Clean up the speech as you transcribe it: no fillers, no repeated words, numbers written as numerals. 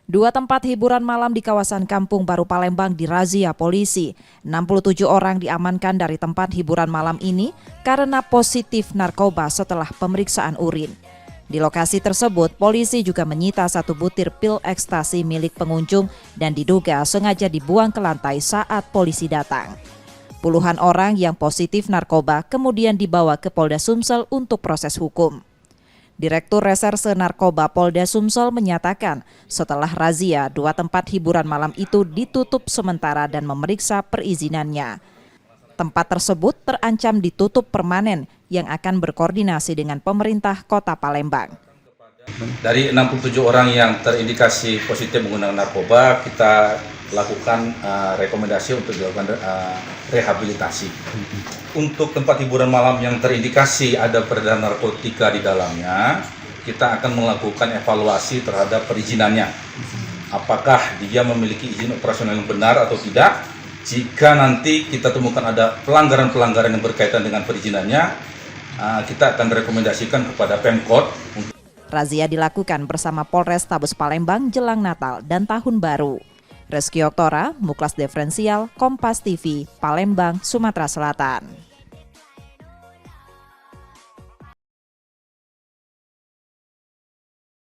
Dua tempat hiburan malam di kawasan Kampung Baru Palembang dirazia polisi. 67 orang diamankan dari tempat hiburan malam ini karena positif narkoba setelah pemeriksaan urin. Di lokasi tersebut, polisi juga menyita 1 butir pil ekstasi milik pengunjung dan diduga sengaja dibuang ke lantai saat polisi datang. Puluhan orang yang positif narkoba kemudian dibawa ke Polda Sumsel untuk proses hukum. Direktur Reserse Narkoba Polda Sumsel menyatakan setelah razia 2 tempat hiburan malam itu ditutup sementara dan memeriksa perizinannya. Tempat tersebut terancam ditutup permanen yang akan berkoordinasi dengan pemerintah Kota Palembang. Dari 67 orang yang terindikasi positif menggunakan narkoba, kita lakukan rekomendasi untuk dilakukan rehabilitasi. Untuk tempat hiburan malam yang terindikasi ada peredaran narkotika di dalamnya, kita akan melakukan evaluasi terhadap perizinannya. Apakah dia memiliki izin operasional yang benar atau tidak? Jika nanti kita temukan ada pelanggaran-pelanggaran yang berkaitan dengan perizinannya, kita akan rekomendasikan kepada Pemkot. Razia dilakukan bersama Polrestabes Palembang jelang Natal dan Tahun Baru. Reski Oktora, Muklas Diferensial, Kompas TV, Palembang, Sumatera Selatan.